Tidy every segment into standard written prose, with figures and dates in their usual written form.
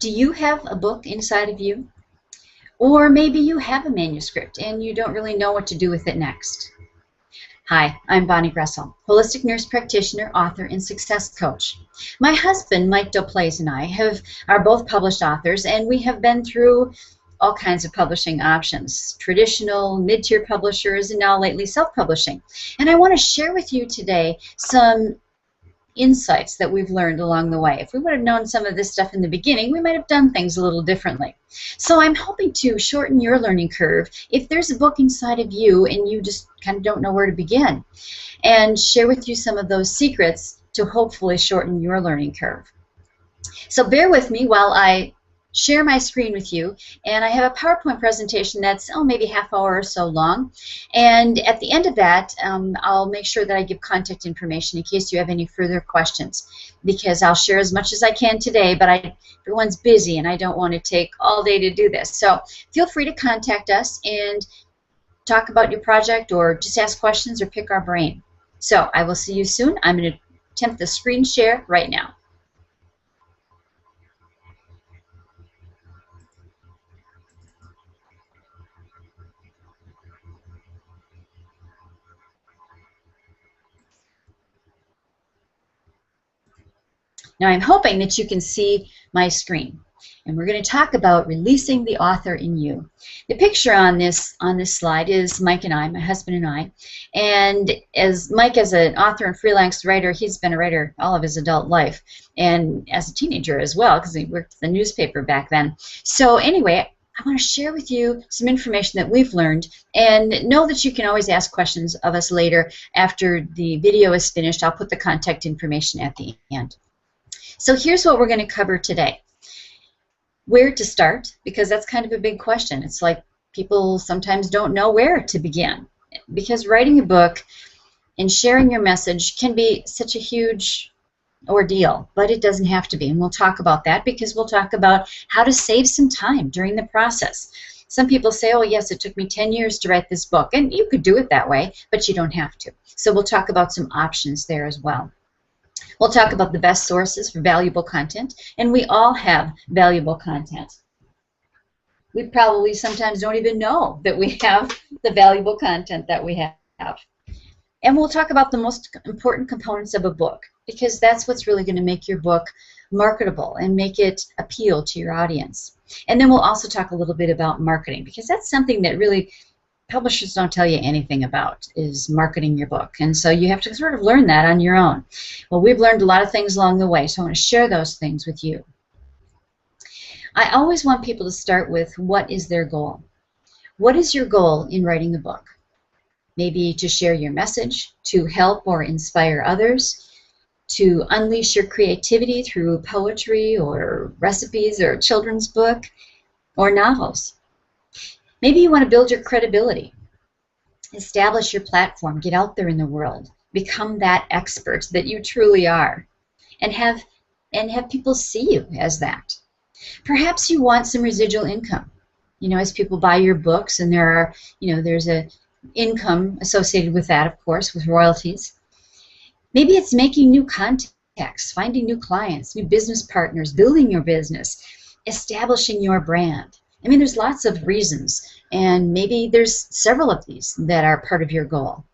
Do you have a book inside of you? Or maybe you have a manuscript and you don't really know what to do with it next. Hi, I'm Bonnie Gressel, holistic nurse practitioner, author, and success coach. My husband, Mike Doplaise, and I are both published authors, and we have been through all kinds of publishing options, traditional, mid-tier publishers, and now lately self-publishing. And I want to share with you today some insights that we've learned along the way. If we would have known some of this stuff in the beginning, we might have done things a little differently. So I'm hoping to shorten your learning curve if there's a book inside of you and you just kind of don't know where to begin, and share with you some of those secrets to hopefully shorten your learning curve. So bear with me while I share my screen with you, and I have a PowerPoint presentation that's maybe half hour or so long, and at the end of that I'll make sure that I give contact information in case you have any further questions, because I'll share as much as I can today, but everyone's busy and I don't want to take all day to do this. So feel free to contact us and talk about your project or just ask questions or pick our brain. So I will see you soon. I'm going to attempt the screen share right now. Now I'm hoping that you can see my screen, and we're going to talk about releasing the author in you. The picture on this slide is Mike and I, my husband and I, and as Mike as an author and freelance writer, he's been a writer all of his adult life, and as a teenager as well, because he worked at the newspaper back then. So anyway, I want to share with you some information that we've learned, and know that you can always ask questions of us later after the video is finished. I'll put the contact information at the end. So here's what we're going to cover today. Where to start, because that's kind of a big question. It's like people sometimes don't know where to begin, because writing a book and sharing your message can be such a huge ordeal, but it doesn't have to be. And we'll talk about that, because we'll talk about how to save some time during the process. Some people say, oh yes, it took me 10 years to write this book, and you could do it that way, but you don't have to. So we'll talk about some options there as well. We'll talk about the best sources for valuable content, and we all have valuable content. We probably sometimes don't even know that we have the valuable content that we have. And we'll talk about the most important components of a book, because that's what's really going to make your book marketable and make it appeal to your audience. And then we'll also talk a little bit about marketing, because that's something that really publishers don't tell you anything about, is marketing your book. And so you have to sort of learn that on your own. Well, we've learned a lot of things along the way, so I want to share those things with you. I always want people to start with, what is their goal? What is your goal in writing a book? Maybe to share your message, to help or inspire others, to unleash your creativity through poetry or recipes or a children's book or novels. Maybe you want to build your credibility, establish your platform, get out there in the world, become that expert that you truly are, and have people see you as that. Perhaps you want some residual income, as people buy your books, and there's a income associated with that, of course, with royalties. Maybe it's making new contacts, finding new clients, new business partners, building your business, establishing your brand. I mean, there's lots of reasons, and maybe there's several of these that are part of your goal.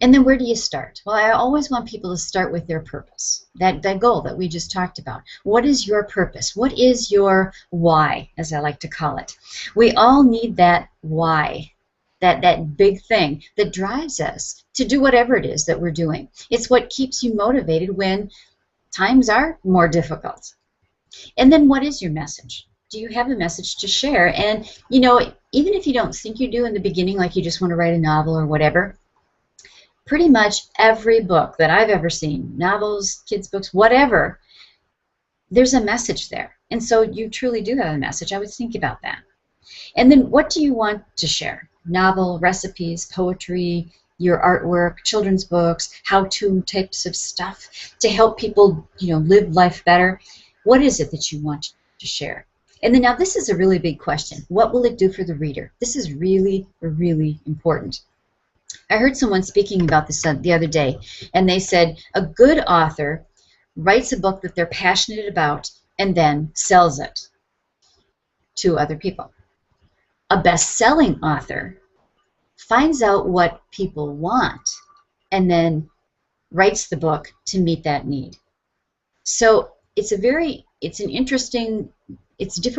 And then where do you start? Well, I always want people to start with their purpose, that goal that we just talked about. What is your purpose? What is your why, as I like to call it? We all need that why, that big thing that drives us to do whatever it is that we're doing. It's what keeps you motivated when times are more difficult. And then what is your message? Do you have a message to share? And, even if you don't think you do in the beginning, like you just want to write a novel or whatever, pretty much every book that I've ever seen, novels, kids' books, whatever, there's a message there. And so you truly do have a message. I would think about that. And then what do you want to share? Novel, recipes, poetry, your artwork, children's books, how-to types of stuff to help people, live life better. What is it that you want to share? And then now this is a really big question. What will it do for the reader? This is really, really important. I heard someone speaking about this the other day, and they said a good author writes a book that they're passionate about and then sells it to other people. A best-selling author finds out what people want and then writes the book to meet that need. So it's a different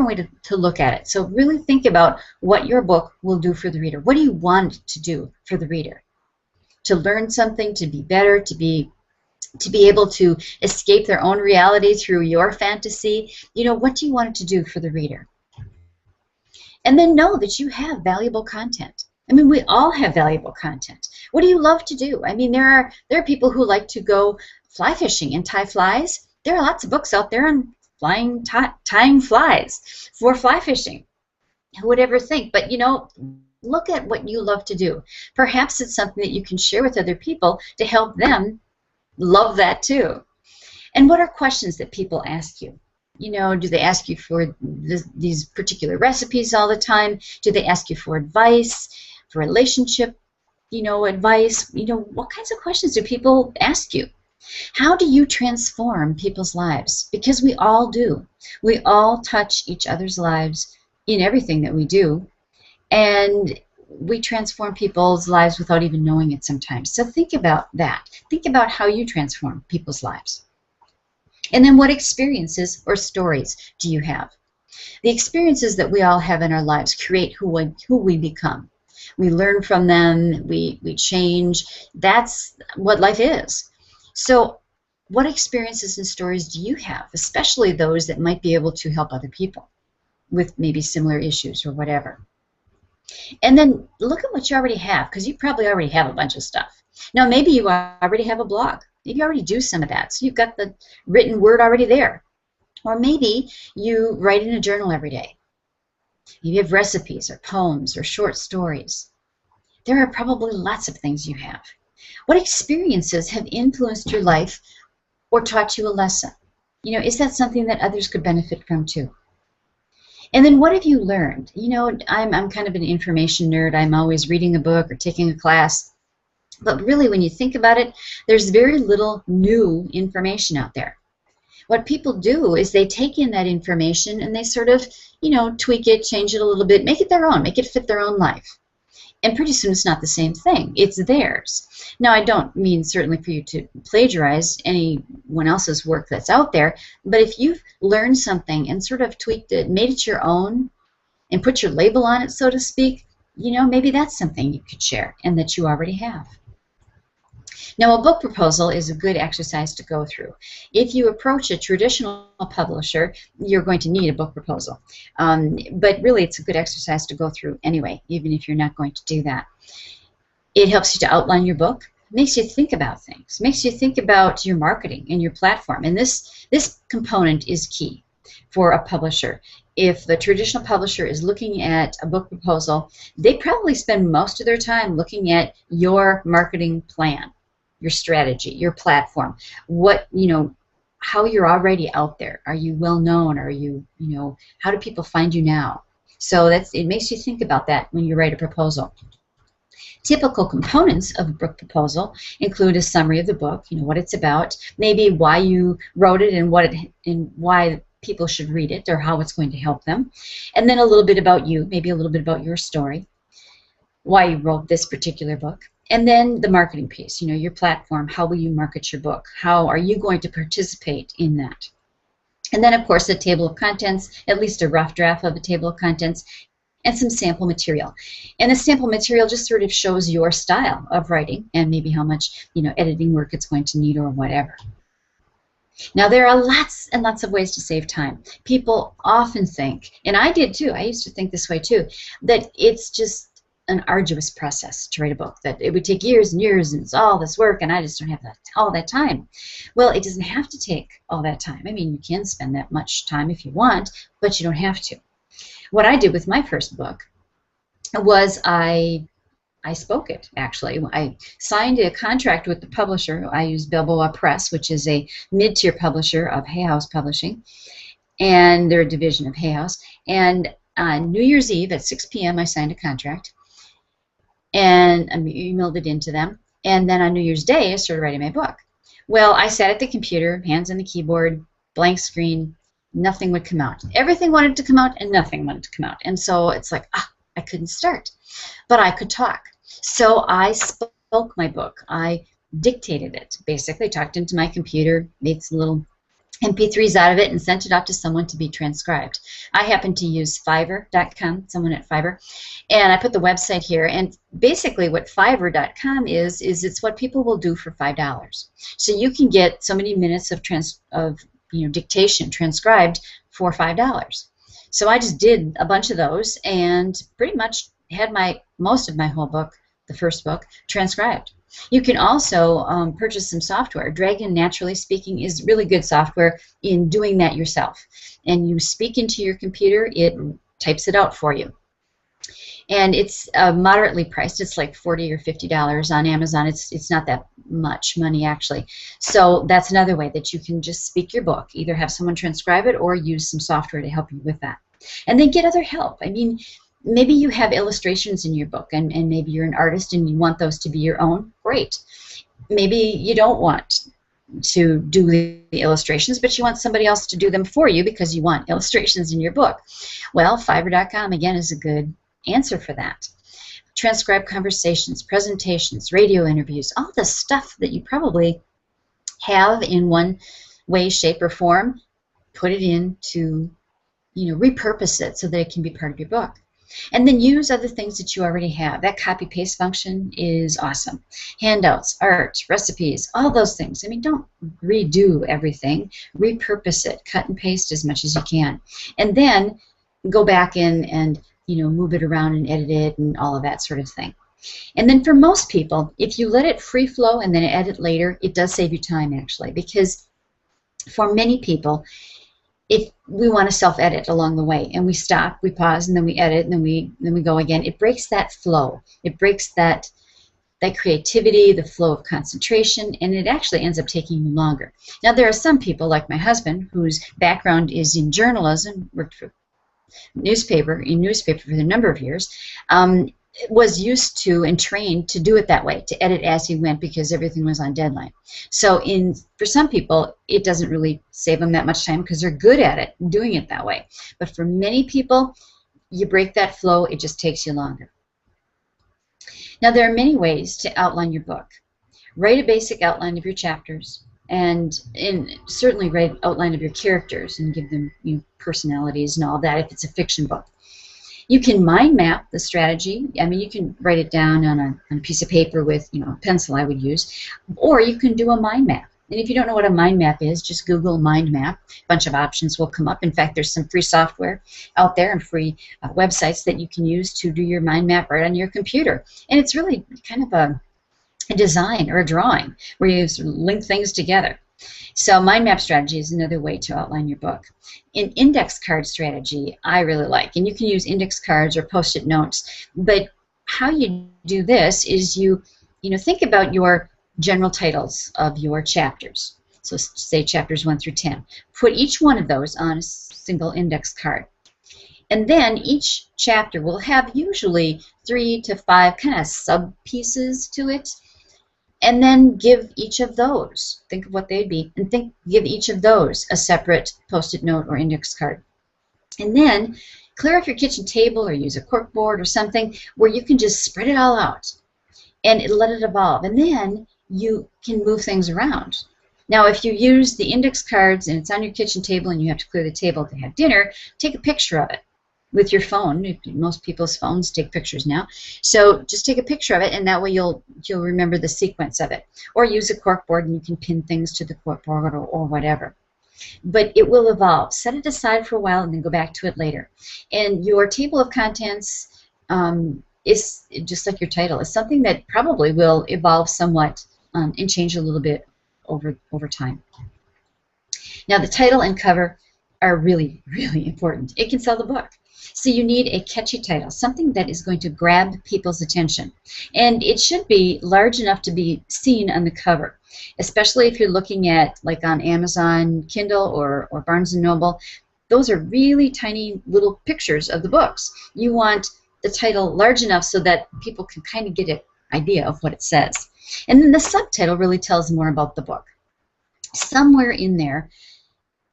way to look at it. So really think about what your book will do for the reader. What do you want it to do for the reader? To learn something, to be better, to be able to escape their own reality through your fantasy. You know, what do you want it to do for the reader? And then know that you have valuable content. I mean, we all have valuable content. What do you love to do? I mean, there are people who like to go fly fishing and tie flies. There are lots of books out there on tying flies for fly fishing. Who would ever think? But, you know, look at what you love to do. Perhaps it's something that you can share with other people to help them love that too. And what are questions that people ask you? You know, do they ask you for these particular recipes all the time? Do they ask you for advice, for relationship, you know, advice? You know, what kinds of questions do people ask you? How do you transform people's lives? Because we all do. We all touch each other's lives in everything that we do. And we transform people's lives without even knowing it sometimes. So think about that. Think about how you transform people's lives. And then what experiences or stories do you have? The experiences that we all have in our lives create who we become. We learn from them, we change. That's what life is. So what experiences and stories do you have, especially those that might be able to help other people with maybe similar issues or whatever? And then look at what you already have, because you probably already have a bunch of stuff. Now, maybe you already have a blog. Maybe you already do some of that, so you've got the written word already there. Or maybe you write in a journal every day. You have recipes or poems or short stories. There are probably lots of things you have. What experiences have influenced your life or taught you a lesson? You know, is that something that others could benefit from too? And then what have you learned? You know, I'm kind of an information nerd. I'm always reading a book or taking a class. But really, when you think about it, there's very little new information out there. What people do is they take in that information and they sort of, you know, tweak it, change it a little bit, make it their own, make it fit their own life. And pretty soon it's not the same thing. It's theirs. Now, I don't mean certainly for you to plagiarize anyone else's work that's out there, but if you've learned something and sort of tweaked it, made it your own, and put your label on it, so to speak, you know, maybe that's something you could share and that you already have. Now, a book proposal is a good exercise to go through. If you approach a traditional publisher, you're going to need a book proposal. But really, it's a good exercise to go through anyway, even if you're not going to do that. It helps you to outline your book, makes you think about things, makes you think about your marketing and your platform. And this component is key for a publisher. If the traditional publisher is looking at a book proposal, they probably spend most of their time looking at your marketing plan, your strategy, your platform, what, you know, how you're already out there. Are you well known? Are you, you know, how do people find you now? So it makes you think about that when you write a proposal. Typical components of a book proposal include a summary of the book, you know, what it's about, maybe why you wrote it and why people should read it or how it's going to help them, and then a little bit about you, maybe a little bit about your story, why you wrote this particular book. And then the marketing piece, you know, your platform, how will you market your book? How are you going to participate in that? And then, of course, a table of contents, at least a rough draft of a table of contents, and some sample material. And the sample material just sort of shows your style of writing and maybe how much, you know, editing work it's going to need or whatever. Now, there are lots and lots of ways to save time. People often think, and I did too, I used to think this way too, that it's just an arduous process to write a book, that it would take years and years and it's all this work and I just don't have all that time. Well, it doesn't have to take all that time. I mean, you can spend that much time if you want, but you don't have to. What I did with my first book was I spoke it, actually. I signed a contract with the publisher. I used Balboa Press, which is a mid-tier publisher of Hay House Publishing, and they're a division of Hay House. And on New Year's Eve at 6 p.m. I signed a contract, and I emailed it into them. And then on New Year's Day, I started writing my book. Well, I sat at the computer, hands on the keyboard, blank screen, nothing would come out. Everything wanted to come out and nothing wanted to come out. And so it's like, I couldn't start. But I could talk. So I spoke my book. I dictated it, basically, talked into my computer, made some little MP3s out of it, and sent it out to someone to be transcribed. I happen to use Fiverr.com, someone at Fiverr, and I put the website here. And basically what Fiverr.com is it's what people will do for $5. So you can get so many minutes of dictation transcribed for $5. So I just did a bunch of those and pretty much had most of my whole book, the first book, transcribed. You can also purchase some software. Dragon Naturally Speaking is really good software in doing that yourself. And you speak into your computer, it types it out for you. And it's moderately priced. It's like $40 or $50 on Amazon. It's not that much money, actually. So that's another way that you can just speak your book. Either have someone transcribe it or use some software to help you with that. And then get other help. I mean, maybe you have illustrations in your book, and maybe you're an artist and you want those to be your own. Great. Maybe you don't want to do the illustrations, but you want somebody else to do them for you because you want illustrations in your book. Well, Fiverr.com, again, is a good answer for that. Transcribe conversations, presentations, radio interviews, all the stuff that you probably have in one way, shape, or form, put it into, repurpose it so that it can be part of your book. And then use other things that you already have. That copy-paste function is awesome. Handouts, art, recipes, all those things. I mean, don't redo everything. Repurpose it. Cut and paste as much as you can. And then go back in and move it around and edit it and all of that sort of thing. And then for most people, if you let it free flow and then edit later, it does save you time, actually, because for many people, if we want to self-edit along the way, and we stop, we pause, and then we edit, and then we go again, it breaks that flow. It breaks that creativity, the flow of concentration, and it actually ends up taking you longer. Now, there are some people, like my husband, whose background is in journalism, worked for newspaper for a number of years, was used to and trained to do it that way, to edit as he went because everything was on deadline. So for some people, it doesn't really save them that much time because they're good at it, doing it that way. But for many people, you break that flow, it just takes you longer. Now, there are many ways to outline your book. Write a basic outline of your chapters, and certainly write an outline of your characters and give them personalities and all that if it's a fiction book. You can mind map the strategy. I mean, you can write it down on a piece of paper with a pencil, I would use, or you can do a mind map. And if you don't know what a mind map is, just Google mind map. A bunch of options will come up. In fact, there's some free software out there and free websites that you can use to do your mind map right on your computer. And it's really kind of a design or a drawing where you sort of link things together. So mind map strategy is another way to outline your book. An index card strategy I really like, and you can use index cards or post-it notes. But how you do this is you think about your general titles of your chapters. So say chapters 1 through 10. Put each one of those on a single index card. And then each chapter will have usually 3 to 5 kind of sub-pieces to it. And then give each of those, think of what they'd be, and give each of those a separate post-it note or index card. And then clear off your kitchen table or use a cork board or something where you can just spread it all out and let it evolve. And then you can move things around. Now, if you use the index cards and it's on your kitchen table and you have to clear the table to have dinner, take a picture of it with your phone. Most people's phones take pictures now. So just take a picture of it, and that way you'll remember the sequence of it. Or use a corkboard and you can pin things to the corkboard or whatever. But it will evolve. Set it aside for a while and then go back to it later. And your table of contents is just like your title. It's something that probably will evolve somewhat and change a little bit over time. Now, the title and cover are really, really important. It can sell the book. So you need a catchy title, something that is going to grab people's attention. And it should be large enough to be seen on the cover, especially if you're looking at, like on Amazon Kindle or Barnes & Noble. Those are really tiny little pictures of the books. You want the title large enough so that people can kind of get an idea of what it says. And then the subtitle really tells more about the book. Somewhere in there,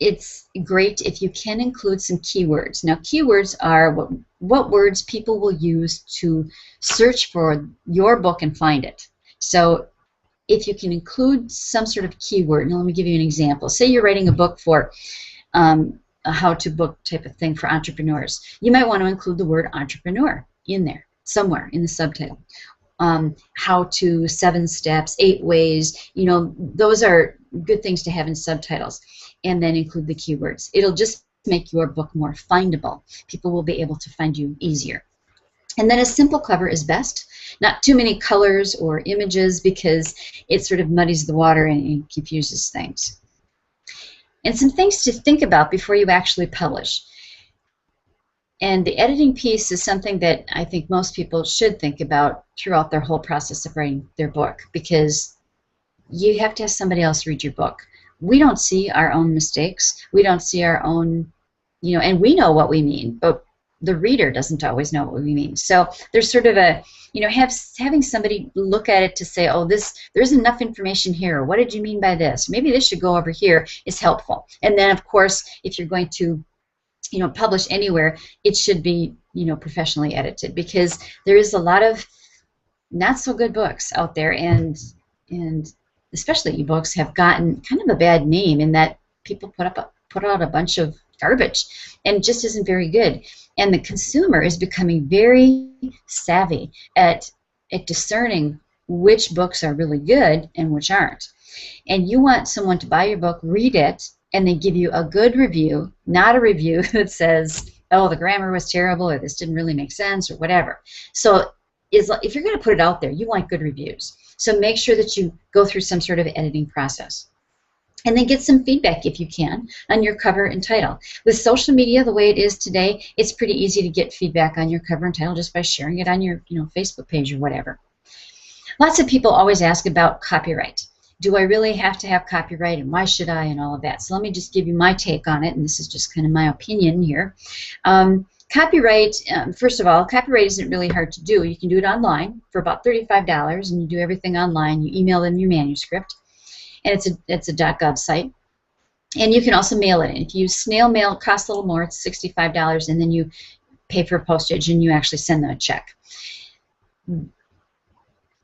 it's great if you can include some keywords. Now, keywords are what words people will use to search for your book and find it. So if you can include some sort of keyword, now let me give you an example. Say you're writing a book for a how-to book type of thing for entrepreneurs. You might want to include the word entrepreneur in there, somewhere in the subtitle. How to 7 steps, 8 ways, you know, those are good things to have in subtitles. And then include the keywords. It'll just make your book more findable. People will be able to find you easier. And then a simple cover is best. Not too many colors or images because it sort of muddies the water and confuses things. And some things to think about before you actually publish. And the editing piece is something that I think most people should think about throughout their whole process of writing their book, because you have to have somebody else read your book. We don't see our own mistakes. We don't see our own, you know, and we know what we mean, but the reader doesn't always know what we mean. So there's sort of a, you know, having somebody look at it to say, oh, there's enough information here. What did you mean by this? Maybe this should go over here is helpful. And then, of course, if you're going to, you know, publish anywhere, it should be, you know, professionally edited, because there is a lot of not so good books out there, and especially ebooks have gotten kind of a bad name in that people put out a bunch of garbage and just isn't very good. And the consumer is becoming very savvy at discerning which books are really good and which aren't. And you want someone to buy your book, read it, and they give you a good review, not a review that says, oh, the grammar was terrible, or this didn't really make sense, or whatever. So if you're going to put it out there, you want good reviews. So make sure that you go through some sort of editing process. And then get some feedback, if you can, on your cover and title. With social media the way it is today, it's pretty easy to get feedback on your cover and title just by sharing it on your, you know, Facebook page or whatever. Lots of people always ask about copyright. Do I really have to have copyright, and why should I, and all of that? So let me just give you my take on it, and this is just kind of my opinion here. Copyright, first of all, copyright isn't really hard to do. You can do it online for about $35, and you do everything online. You email them your manuscript, and it's a .gov site. And you can also mail it in. If you use snail mail, it costs a little more. It's $65, and then you pay for postage, and you actually send them a check.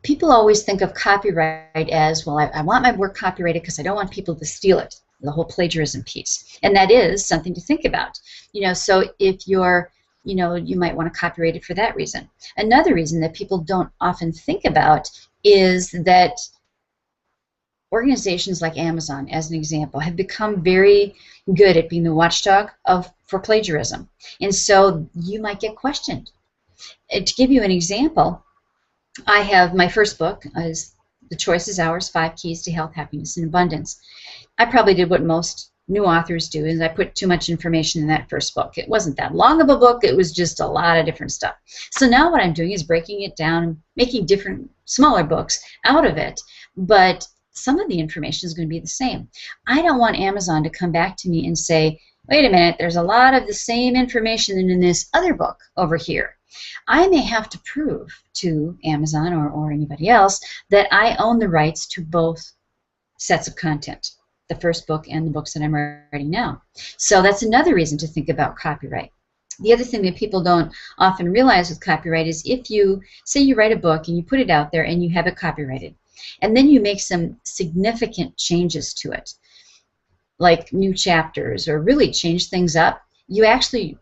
People always think of copyright as, well, I want my work copyrighted because I don't want people to steal it, the whole plagiarism piece. And that is something to think about. You know, so if you're, you know, you might want to copyright it for that reason. Another reason that people don't often think about is that organizations like Amazon, as an example, have become very good at being the watchdog for plagiarism. And so you might get questioned. To give you an example, I have my first book is The Choice is Ours, 5 Keys to Health, Happiness, and Abundance. I probably did what most new authors do, is I put too much information in that first book. It wasn't that long of a book, it was just a lot of different stuff. So now what I'm doing is breaking it down and making different, smaller books out of it, but some of the information is going to be the same. I don't want Amazon to come back to me and say, wait a minute, there's a lot of the same information in this other book over here. I may have to prove to Amazon or anybody else that I own the rights to both sets of content, the first book and the books that I'm writing now. So that's another reason to think about copyright. The other thing that people don't often realize with copyright is if you, say you write a book and you put it out there and you have it copyrighted, and then you make some significant changes to it, like new chapters, or really change things up, you actually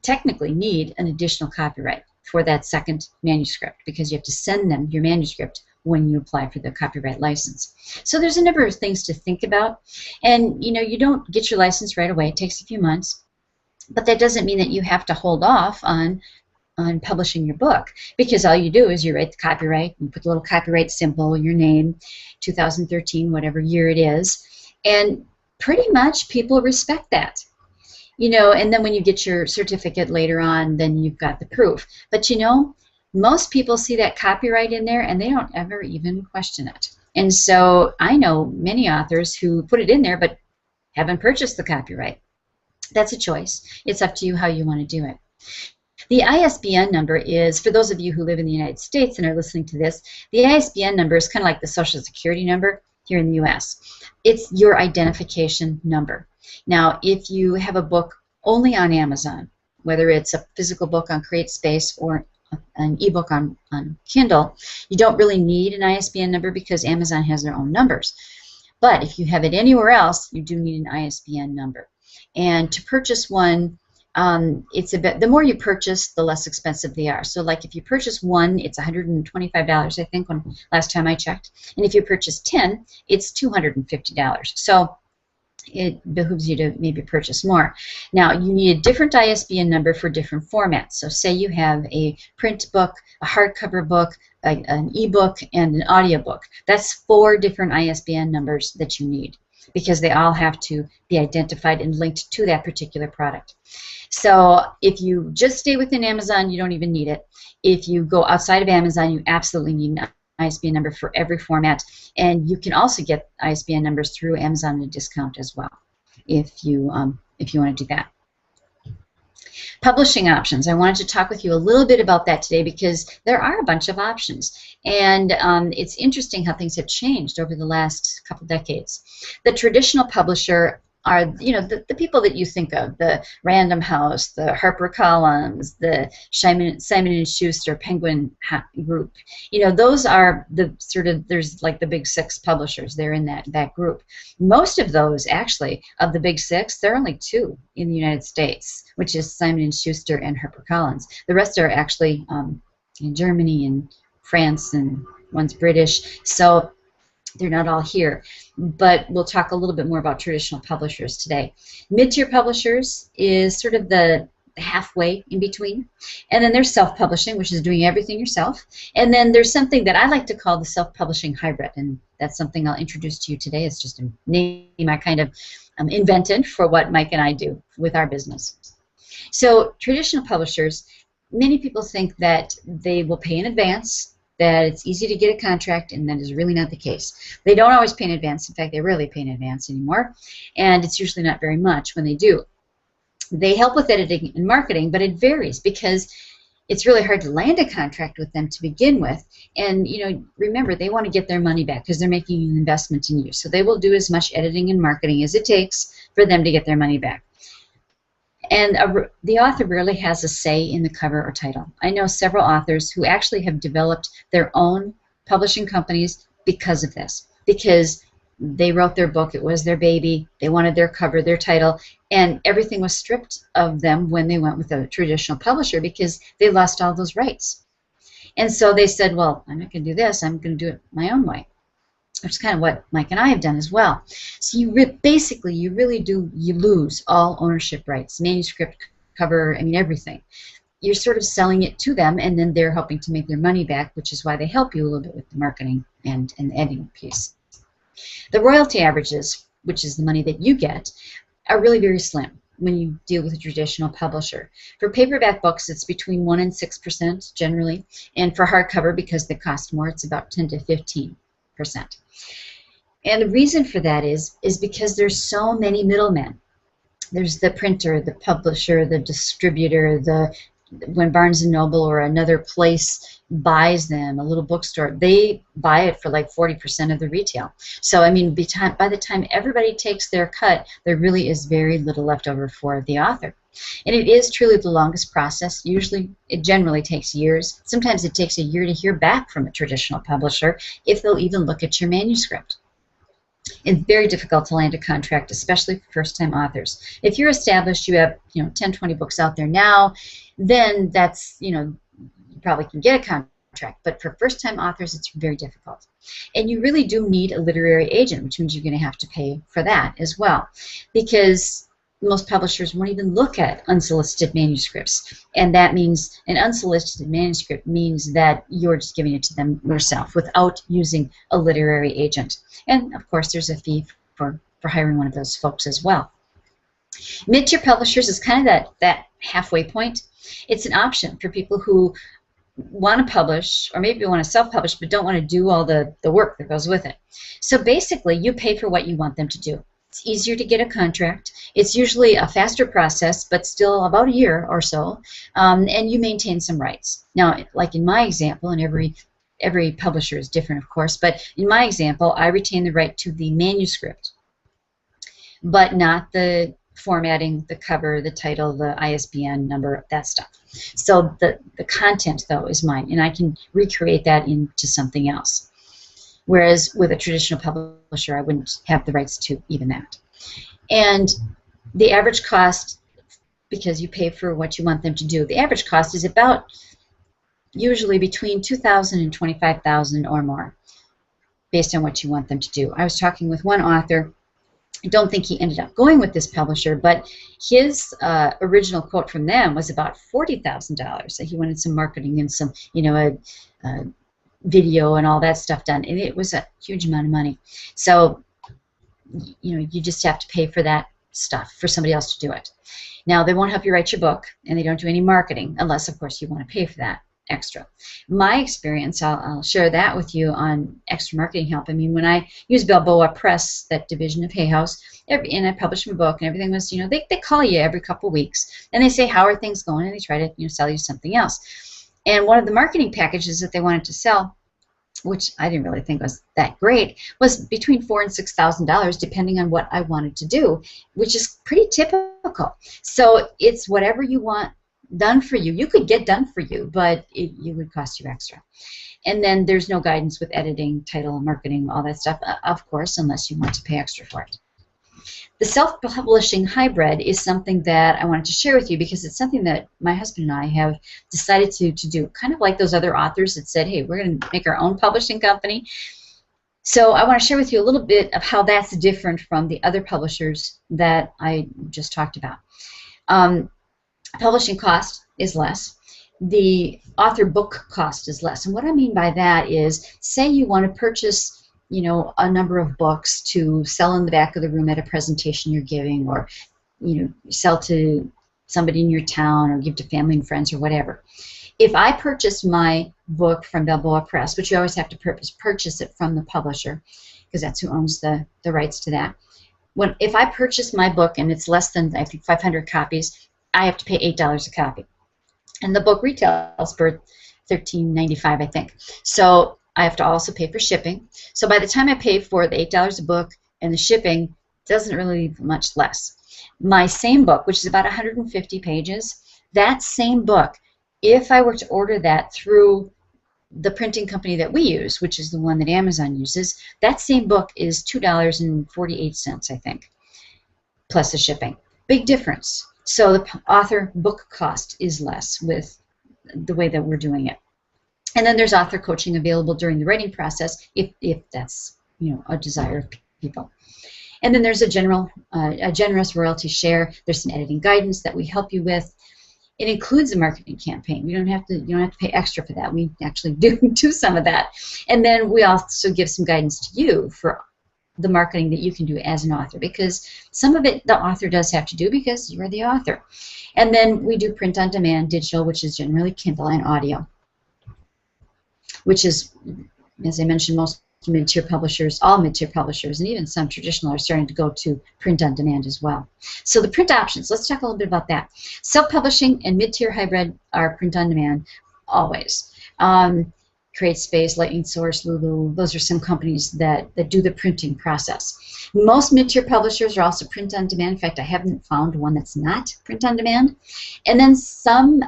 technically need an additional copyright for that second manuscript, because you have to send them your manuscript when you apply for the copyright license. So there's a number of things to think about, and you know, you don't get your license right away. It takes a few months, but that doesn't mean that you have to hold off on publishing your book, because all you do is you write the copyright, you put the little copyright symbol, your name, 2013, whatever year it is, and pretty much people respect that. You know, and then when you get your certificate later on, then you've got the proof. But you know, most people see that copyright in there and they don't ever even question it. And so I know many authors who put it in there but haven't purchased the copyright. That's a choice. It's up to you how you want to do it. The ISBN number is, for those of you who live in the United States and are listening to this, the ISBN number is kind of like the Social Security number here in the U.S. It's your identification number. Now, if you have a book only on Amazon, whether it's a physical book on CreateSpace or an ebook on Kindle, you don't really need an ISBN number because Amazon has their own numbers. But if you have it anywhere else, you do need an ISBN number. And to purchase one, it's a bit, the more you purchase, the less expensive they are. So like if you purchase one, it's $125, I think, when last time I checked. And if you purchase 10, it's $250. So it behooves you to maybe purchase more. Now, you need a different ISBN number for different formats. So say you have a print book, a hardcover book, an ebook, and an audiobook. That's 4 different ISBN numbers that you need because they all have to be identified and linked to that particular product. So if you just stay within Amazon, you don't even need it. If you go outside of Amazon, you absolutely need an ISBN number for every format, and you can also get ISBN numbers through Amazon at a discount as well if you want to do that. Publishing options. I wanted to talk with you a little bit about that today because there are a bunch of options, and it's interesting how things have changed over the last couple decades. The traditional publisher are, you know, the people that you think of, the Random House, the HarperCollins, the Simon & Schuster, Penguin Group. You know, those are the sort of, there's like the big 6 publishers. They're in that group. Most of those, actually, of the big 6, there are only 2 in the United States, which is Simon & Schuster and HarperCollins. The rest are actually in Germany and France, and one's British. So they're not all here, but we'll talk a little bit more about traditional publishers today. Mid-tier publishers is sort of the halfway in between, and then there's self-publishing, which is doing everything yourself, and then there's something that I like to call the self-publishing hybrid, and that's something I'll introduce to you today. It's just a name I kind of invented for what Mike and I do with our business. So traditional publishers, many people think that they will pay in advance, that it's easy to get a contract, and that is really not the case. They don't always pay in advance. In fact, they rarely pay in advance anymore, and it's usually not very much when they do. They help with editing and marketing, but it varies because it's really hard to land a contract with them to begin with. And, you know, remember, they want to get their money back because they're making an investment in you. So they will do as much editing and marketing as it takes for them to get their money back. And the author rarely has a say in the cover or title. I know several authors who actually have developed their own publishing companies because of this, because they wrote their book, it was their baby, they wanted their cover, their title, and everything was stripped of them when they went with a traditional publisher because they lost all those rights. And so they said, well, I'm not going to do this, I'm going to do it my own way, which is kind of what Mike and I have done as well. So basically, you really do, you lose all ownership rights, manuscript, cover, I mean everything. You're sort of selling it to them, and then they're helping to make their money back, which is why they help you a little bit with the marketing and the editing piece. The royalty averages, which is the money that you get, are really very slim when you deal with a traditional publisher. For paperback books, it's between 1% and 6% generally, and for hardcover, because they cost more, it's about 10 to 15%. And the reason for that is because there's so many middlemen. There's the printer, the publisher, the distributor, when Barnes & Noble or another place buys them, a little bookstore, they buy it for like 40% of the retail. So, I mean, by the time everybody takes their cut, there really is very little left over for the author. And it is truly the longest process. Usually, it generally takes years. Sometimes it takes a year to hear back from a traditional publisher if they'll even look at your manuscript. It's very difficult to land a contract, especially for first-time authors. If you're established, you have 10, 20 books out there now, then that's, you probably can get a contract. But for first-time authors, it's very difficult. And you really do need a literary agent, which means you're going to have to pay for that as well, because most publishers won't even look at unsolicited manuscripts, and that means an unsolicited manuscript means that you're just giving it to them yourself without using a literary agent. And of course, there's a fee for hiring one of those folks as well. Mid-tier publishers is kind of that halfway point. It's an option for people who want to publish, or maybe want to self-publish, but don't want to do all the work that goes with it. So basically, you pay for what you want them to do. It's easier to get a contract. It's usually a faster process, but still about a year or so, and you maintain some rights. Now, like in my example, and every publisher is different, of course, but in my example, I retain the right to the manuscript. but not the formatting, the cover, the title, the ISBN number, that stuff. So the content, though, is mine, and I can recreate that into something else. Whereas with a traditional publisher, I wouldn't have the rights to even that. And the average cost, because you pay for what you want them to do, the average cost is about usually between $2,000 and $25,000 or more, based on what you want them to do. I was talking with one author. I don't think he ended up going with this publisher, but his original quote from them was about $40,000. So he wanted some marketing and some, a video and all that stuff done, and it was a huge amount of money. So, you just have to pay for that stuff for somebody else to do it. Now, they won't help you write your book, and they don't do any marketing, unless, of course, you want to pay for that extra. My experience, I'll share that with you on extra marketing help. I mean, when I used Balboa Press, that division of Hay House, and I published my book, and everything was, they call you every couple weeks, and they say, how are things going, and they try to, sell you something else. And one of the marketing packages that they wanted to sell, which I didn't really think was that great, was between $4,000 and $6,000, depending on what I wanted to do, which is pretty typical. So it's whatever you want done for you. You could get done for you, but it would cost you extra. And then there's no guidance with editing, title, marketing, all that stuff, of course, unless you want to pay extra for it. The self-publishing hybrid is something that I wanted to share with you because it's something that my husband and I have decided to do, kind of like those other authors that said, hey, we're going to make our own publishing company. So I want to share with you a little bit of how that's different from the other publishers that I just talked about. Publishing cost is less. The author book cost is less. And what I mean by that is, say you want to purchase, a number of books to sell in the back of the room at a presentation you're giving, or, sell to somebody in your town, or give to family and friends, or whatever. If I purchased my book from Balboa Press, which you always have to purchase it from the publisher, because that's who owns the rights to that. If I purchase my book and it's less than, I think, 500 copies, I have to pay $8 a copy. And the book retails for $13.95, I think. So I have to also pay for shipping. So by the time I pay for the $8 a book and the shipping, it doesn't really leave much less. My same book, which is about 150 pages, that same book, if I were to order that through the printing company that we use, which is the one that Amazon uses, that same book is $2.48, I think, plus the shipping. Big difference. So the author book cost is less with the way that we're doing it. And then there's author coaching available during the writing process if that's a desire of people. And then there's a generous royalty share. There's some editing guidance that we help you with. It includes a marketing campaign. You don't have to pay extra for that. We actually do some of that. And then we also give some guidance to you for the marketing that you can do as an author, because some of it the author does have to do because you're the author. And then we do print on demand, digital, which is generally Kindle, and audio, which is, as I mentioned, most mid-tier publishers, all mid-tier publishers, and even some traditional are starting to go to print on demand as well. So the print options, let's talk a little bit about that. Self-publishing and mid-tier hybrid are print on demand always. CreateSpace, Lightning Source, Lulu, those are some companies that do the printing process. Most mid-tier publishers are also print on demand. In fact, I haven't found one that's not print on demand. And then some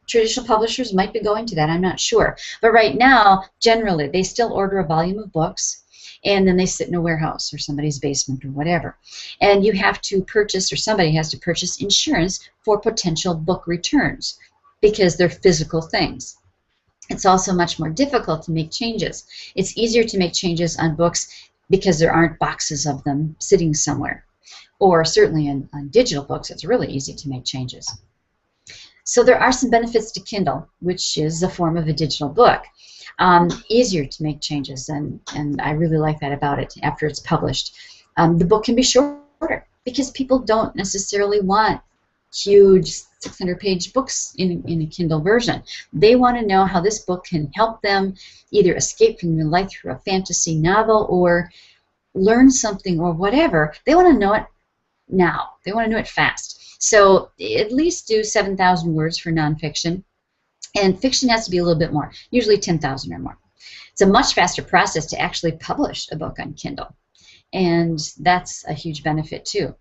traditional publishers might be going to that, I'm not sure. But right now, generally, they still order a volume of books, and then they sit in a warehouse or somebody's basement or whatever. And you have to purchase, or somebody has to purchase, insurance for potential book returns because they're physical things. It's also much more difficult to make changes. It's easier to make changes on books because there aren't boxes of them sitting somewhere. Or certainly on digital books, it's really easy to make changes. So there are some benefits to Kindle, which is a form of a digital book. Easier to make changes, and I really like that about it after it's published. The book can be shorter because people don't necessarily want huge 600-page books in a Kindle version. They want to know how this book can help them either escape from their life through a fantasy novel or learn something or whatever. They want to know it now. They want to know it fast. So at least do 7,000 words for nonfiction, and fiction has to be a little bit more, usually 10,000 or more. It's a much faster process to actually publish a book on Kindle. and that's a huge benefit too.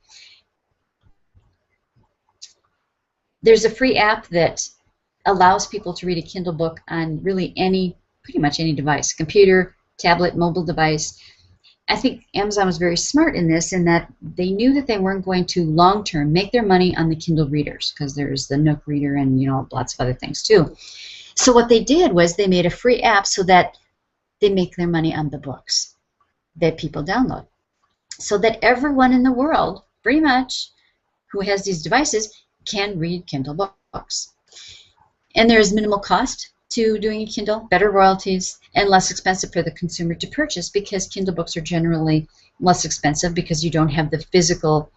There's a free app that allows people to read a Kindle book on really pretty much any device, computer, tablet, mobile device. I think Amazon was very smart in this, in that they knew that they weren't going to long-term make their money on the Kindle readers, because there's the Nook reader and lots of other things too. So what they did was they made a free app so that they make their money on the books that people download, so that everyone in the world, pretty much, who has these devices can read Kindle books. And there is minimal cost to doing a Kindle, better royalties, and less expensive for the consumer to purchase, because Kindle books are generally less expensive because you don't have the physical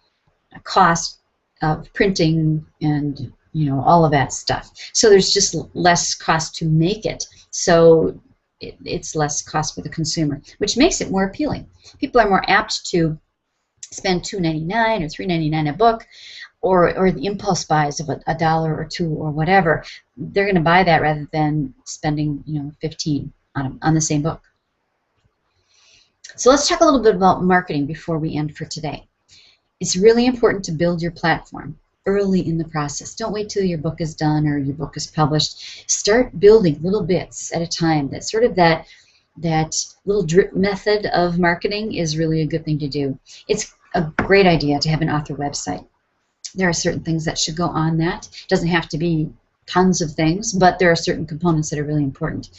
cost of printing and all of that stuff. So there's just less cost to make it. So it's less cost for the consumer, which makes it more appealing. People are more apt to spend $2.99 or $3.99 a book, or the impulse buys of $1 or $2 or whatever. They're going to buy that rather than spending $15 on the same book. So let's talk a little bit about marketing before we end for today. It's really important to build your platform early in the process. Don't wait till your book is done or your book is published. Start building little bits at a time. That's sort of that little drip method of marketing is really a good thing to do. It's a great idea to have an author website. There are certain things that should go on that. It doesn't have to be tons of things, but there are certain components that are really important.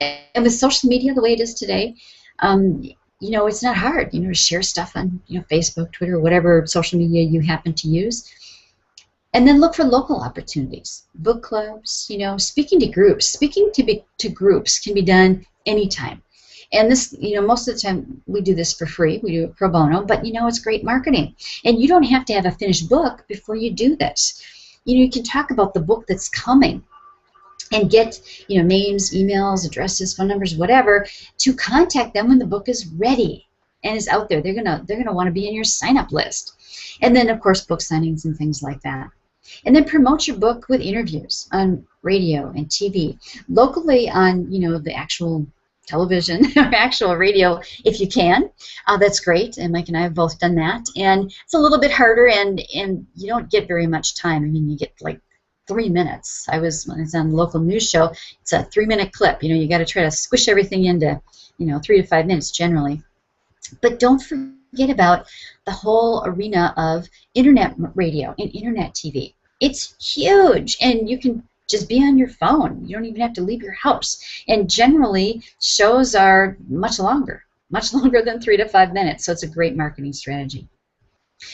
And with social media the way it is today, it's not hard, to share stuff on Facebook, Twitter, whatever social media you happen to use. And then look for local opportunities, book clubs, speaking to groups. Speaking to groups can be done anytime. And this, most of the time we do this for free. We do it pro bono, but it's great marketing. And you don't have to have a finished book before you do this. You can talk about the book that's coming and get, names, emails, addresses, phone numbers, whatever, to contact them when the book is ready and is out there. They're gonna want to be in your sign-up list. And then, of course, book signings and things like that. And then promote your book with interviews on radio and TV, locally on, the actual television or actual radio if you can. That's great, and Mike and I have both done that. And it's a little bit harder, and you don't get very much time. I mean, you get like 3 minutes. When I was on the local news show, it's a 3-minute clip. You got to try to squish everything into 3 to 5 minutes generally. But don't forget about the whole arena of internet radio and internet TV. It's huge, and you can just be on your phone. You don't even have to leave your house. And generally, shows are much longer than 3 to 5 minutes, so it's a great marketing strategy.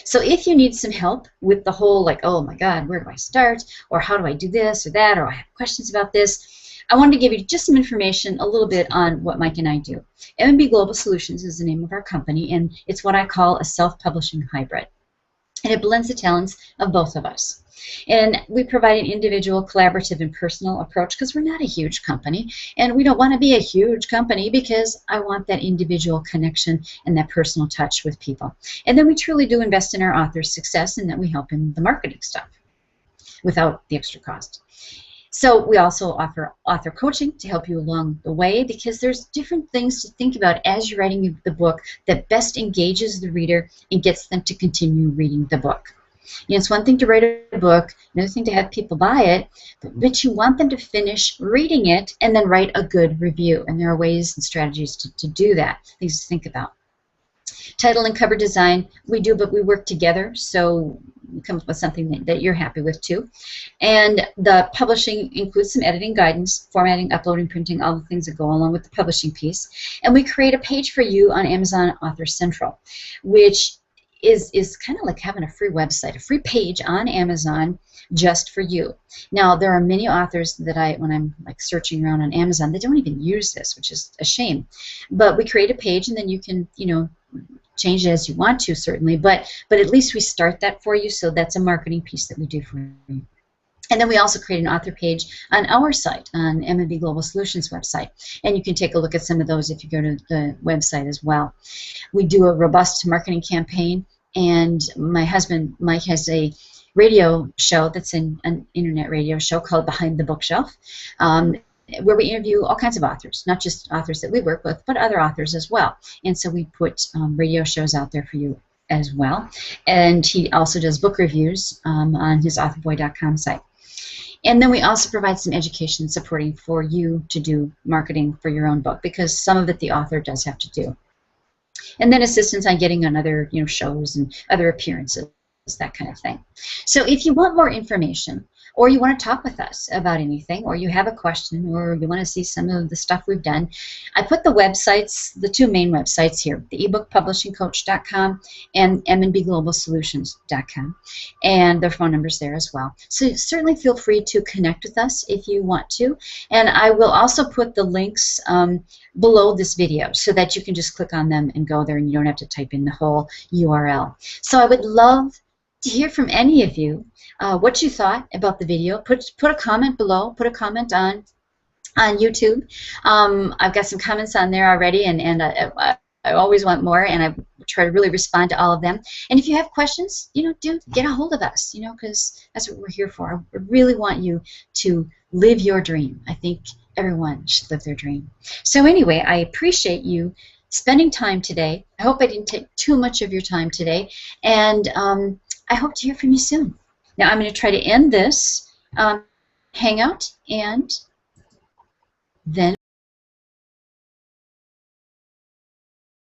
So if you need some help with the whole, like, oh my God, where do I start? Or how do I do this or that? Or I have questions about this, I wanted to give you just some information, a little bit on what Mike and I do. M&B Global Solutions is the name of our company, and it's what I call a self-publishing hybrid. And it blends the talents of both of us. And we provide an individual, collaborative, and personal approach because we're not a huge company, and we don't want to be a huge company because I want that individual connection and that personal touch with people. And then we truly do invest in our author's success, and that we help in the marketing stuff without the extra cost. So we also offer author coaching to help you along the way, because there's different things to think about as you're writing the book that best engages the reader and gets them to continue reading the book. It's one thing to write a book, another thing to have people buy it, but you want them to finish reading it and then write a good review. And there are ways and strategies to do that, things to think about. Title and cover design, we do, but we work together, so we come up with something that you're happy with too. And the publishing includes some editing guidance, formatting, uploading, printing, all the things that go along with the publishing piece. And we create a page for you on Amazon Author Central, which is kind of like having a free website, a free page on Amazon just for you. Now, there are many authors that when I'm like searching around on Amazon, they don't even use this, which is a shame. But we create a page, and then you can, change it as you want to, certainly, but at least we start that for you, so that's a marketing piece that we do for you. And then we also create an author page on our site, on M&B Global Solutions website, and you can take a look at some of those if you go to the website as well. We do a robust marketing campaign, and my husband Mike has a radio show that's an internet radio show called Behind the Bookshelf. where we interview all kinds of authors, not just authors that we work with, but other authors as well. And so we put radio shows out there for you as well. And he also does book reviews on his authorboy.com site. And then we also provide some education and supporting for you to do marketing for your own book, because some of it the author does have to do. And then assistance on getting on other shows and other appearances, that kind of thing. So if you want more information, or you want to talk with us about anything, or you have a question, or you want to see some of the stuff we've done, I put the websites, the two main websites here, the ebookpublishingcoach.com and mnbglobalsolutions.com, and their phone numbers there as well. So certainly feel free to connect with us if you want to, and I will also put the links below this video so that you can just click on them and go there, and you don't have to type in the whole URL. So I would love to hear from any of you what you thought about the video. Put a comment below. Put a comment on YouTube. I've got some comments on there already, and I always want more, and I try to really respond to all of them. And if you have questions, do get a hold of us, because that's what we're here for. I really want you to live your dream. I think everyone should live their dream. So anyway, I appreciate you spending time today. I hope I didn't take too much of your time today, and I hope to hear from you soon. Now I'm going to try to end this hangout, and then